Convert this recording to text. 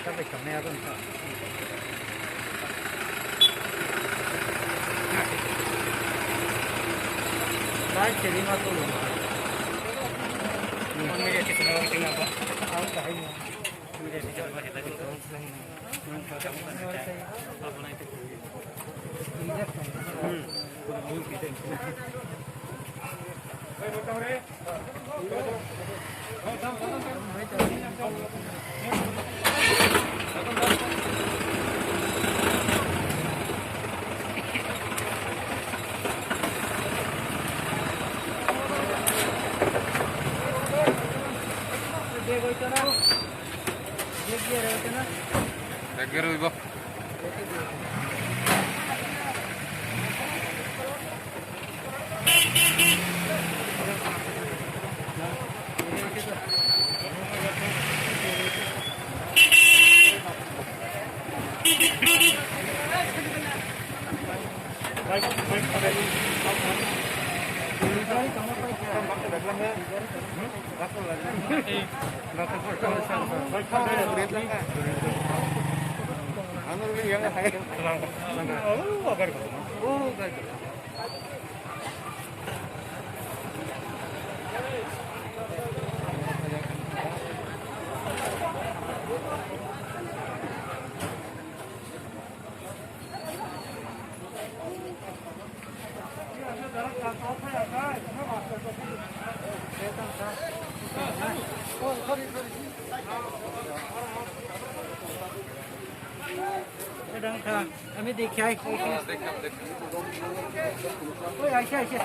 Está pechoneado entonces. Dahil sila matulog. Media sih kenal tinggal apa? Aku tahu ni. Media sih coba kita itu. Apa nak itu? Kurang kita. Betul re. దగ్గర ఇవ్వ đang thà em mới đi chơi. Ôi ai chơi chơi.